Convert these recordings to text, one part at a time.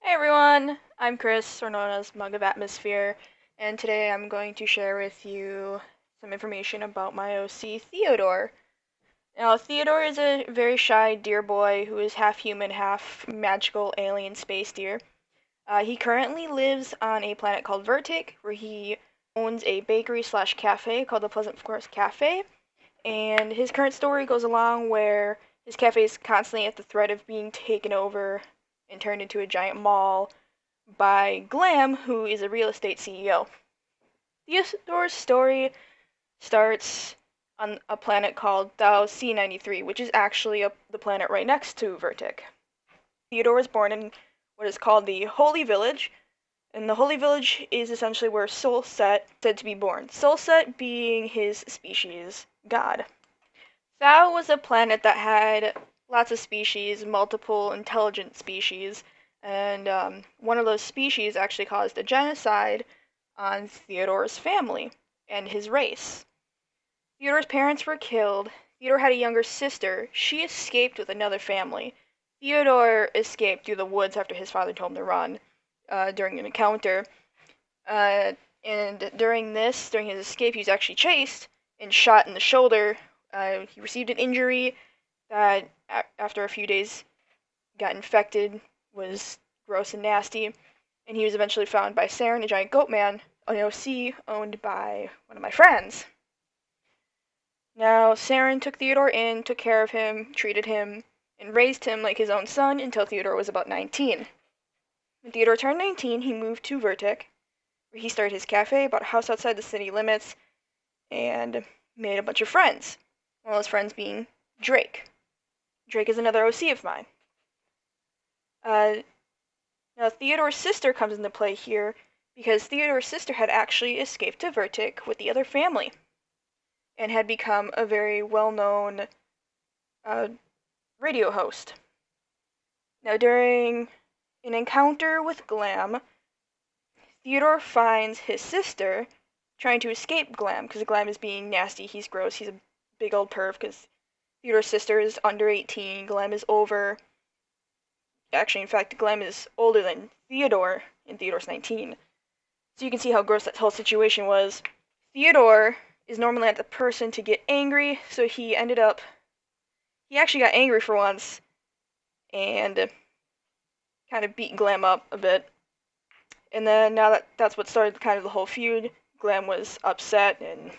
Hey everyone, I'm Chris, or known as Mug of Atmosphere, and today I'm going to share with you some information about my OC, Theodore. Now, Theodore is a very shy deer boy who is half human, half magical alien space deer. He currently lives on a planet called Vertic, where he owns a bakery slash cafe called the Pleasant Forest Cafe, and his current story goes along where his cafe is constantly at the threat of being taken over and turned into a giant mall by Glam, who is a real estate CEO. Theodore's story starts on a planet called Thou C93, which is actually the planet right next to Vertic. Theodore was born in what is called the Holy Village, and the Holy Village is essentially where Solset said to be born. Solset being his species god. Thou was a planet that had lots of species, multiple intelligent species, and one of those species actually caused a genocide on Theodore's family and his race. Theodore's parents were killed. Theodore had a younger sister. She escaped with another family. Theodore escaped through the woods after his father told him to run during an encounter. And during his escape, he was actually chased and shot in the shoulder. He received an injury that, after a few days, got infected, was gross and nasty, and he was eventually found by Saren, a giant goat man, an OC owned by one of my friends. Now, Saren took Theodore in, took care of him, treated him, and raised him like his own son until Theodore was about 19. When Theodore turned 19, he moved to Vertic, where he started his cafe about a house outside the city limits, and made a bunch of friends. One of those friends being Drake. Drake is another OC of mine. Now, Theodore's sister comes into play here because Theodore's sister had actually escaped to Vertic with the other family and had become a very well-known radio host. Now, during an encounter with Glam, Theodore finds his sister trying to escape Glam because Glam is being nasty, he's gross, he's a big old perv because Theodore's sister is under 18, Glam is over. Actually, in fact, Glam is older than Theodore, and Theodore's 19. So you can see how gross that whole situation was. Theodore is normally not the person to get angry, so he actually got angry for once, and kind of beat Glam up a bit. And then now that's what started kind of the whole feud. Glam was upset, and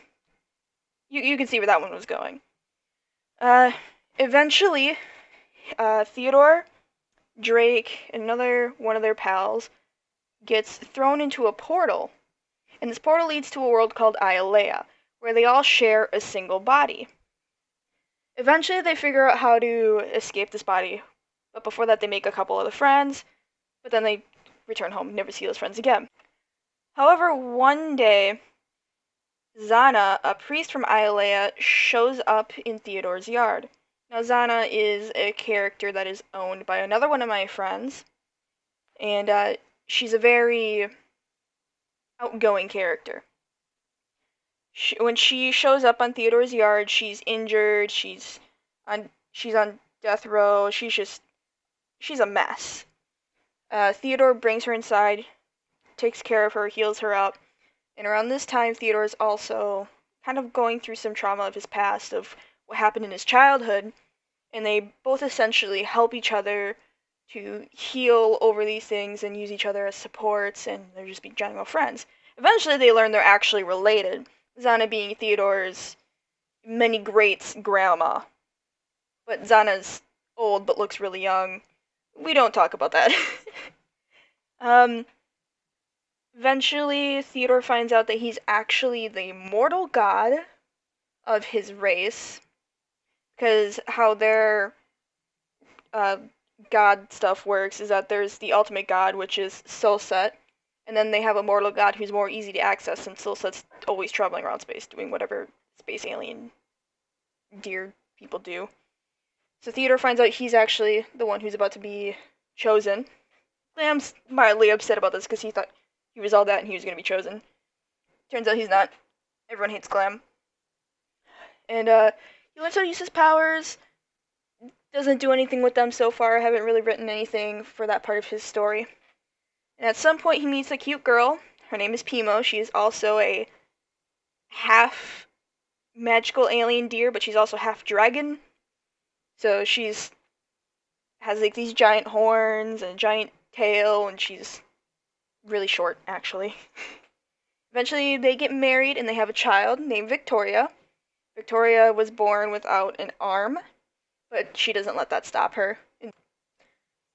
you can see where that one was going. Eventually, Theodore, Drake, and another one of their pals gets thrown into a portal, and this portal leads to a world called Ialea, where they all share a single body. Eventually, they figure out how to escape this body, but before that, they make a couple other friends, but then they return home, never see those friends again. However, one day, Zhanna, a priest from Ialea, shows up in Theodore's yard. Now, Zhanna is a character that is owned by another one of my friends, and she's a very outgoing character. When she shows up on Theodore's yard, she's injured, she's on death row, she's a mess. Theodore brings her inside, takes care of her, heals her up, and around this time, Theodore is also kind of going through some trauma of his past, of what happened in his childhood, and they both essentially help each other to heal over these things and use each other as supports, and they're just general friends. Eventually, they learn they're actually related, Zhanna being Theodore's many greats grandma. But Zhanna's old but looks really young. We don't talk about that. Eventually, Theodore finds out that he's actually the mortal god of his race, because how their god stuff works is that there's the ultimate god, which is Solset, and then they have a mortal god who's more easy to access since Solset's always traveling around space doing whatever space alien deer people do. So Theodore finds out he's actually the one who's about to be chosen. Glam's mildly upset about this because he thought he was all that and he was going to be chosen. Turns out he's not. Everyone hates Glam. And he learns how to use his powers. Doesn't do anything with them so far. I haven't really written anything for that part of his story. And at some point, he meets a cute girl. Her name is Pimo. She is also a half magical alien deer, but she's also half dragon. So she's has like these giant horns and a giant tail, and she's really short, actually. Eventually, they get married and they have a child named Victoria. Victoria was born without an arm, but she doesn't let that stop her.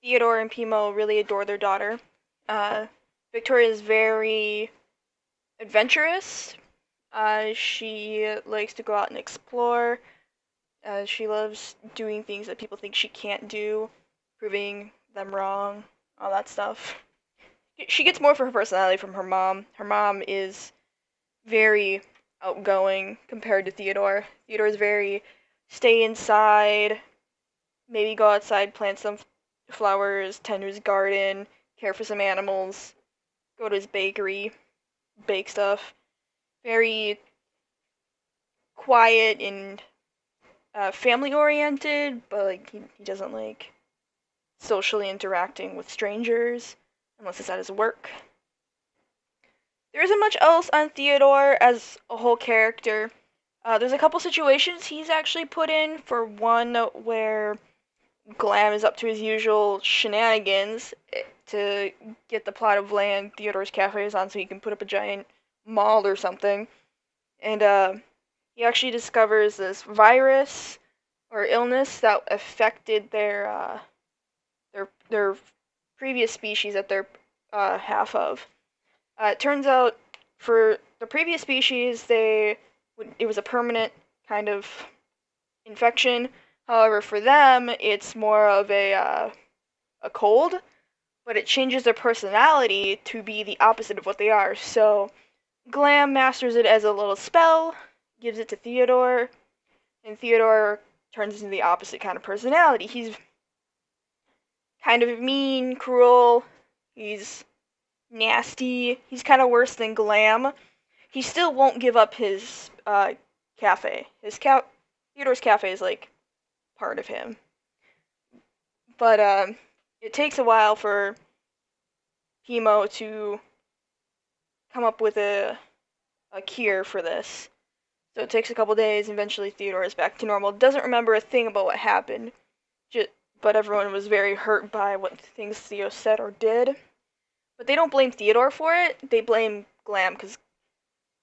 Theodore and Pimo really adore their daughter. Uh, Victoria is very adventurous. She likes to go out and explore. She loves doing things that people think she can't do, proving them wrong, all that stuff. She gets more of her personality from her mom. Her mom is very outgoing compared to Theodore. Theodore is very stay inside, maybe go outside, plant some flowers, tend to his garden, care for some animals, go to his bakery, bake stuff. Very quiet and family oriented, but like he doesn't like socially interacting with strangers unless it's at his work. There isn't much else on Theodore as a whole character. There's a couple situations he's actually put in. For one, where Glam is up to his usual shenanigans to get the plot of land Theodore's cafe is on so he can put up a giant mall or something. And he actually discovers this virus or illness that affected their previous species that they're half of. It turns out for the previous species, it was a permanent kind of infection. However, for them, it's more of a cold, but it changes their personality to be the opposite of what they are. So Glam masters it as a little spell, gives it to Theodore, and Theodore turns into the opposite kind of personality. He's kind of mean, cruel, he's nasty, he's kind of worse than Glam. He still won't give up his cafe. Theodore's cafe is like part of him. But it takes a while for Pimo to come up with a cure for this. So it takes a couple days, and eventually Theodore is back to normal. Doesn't remember a thing about what happened, but everyone was very hurt by what things Theo said or did. But they don't blame Theodore for it, they blame Glam, because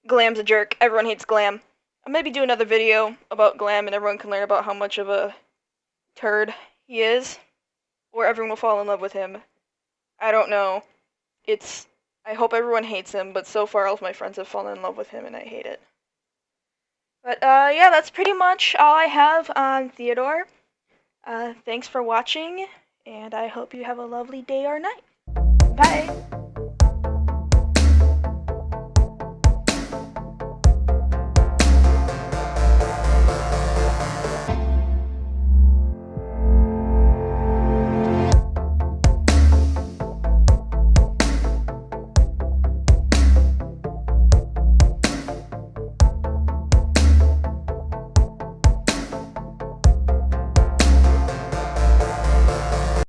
Glam's a jerk. Everyone hates Glam. I'll maybe do another video about Glam, and everyone can learn about how much of a turd he is, or everyone will fall in love with him. I don't know. I hope everyone hates him, but so far all of my friends have fallen in love with him, and I hate it. But yeah, that's pretty much all I have on Theodore. Thanks for watching, and I hope you have a lovely day or night. Bye!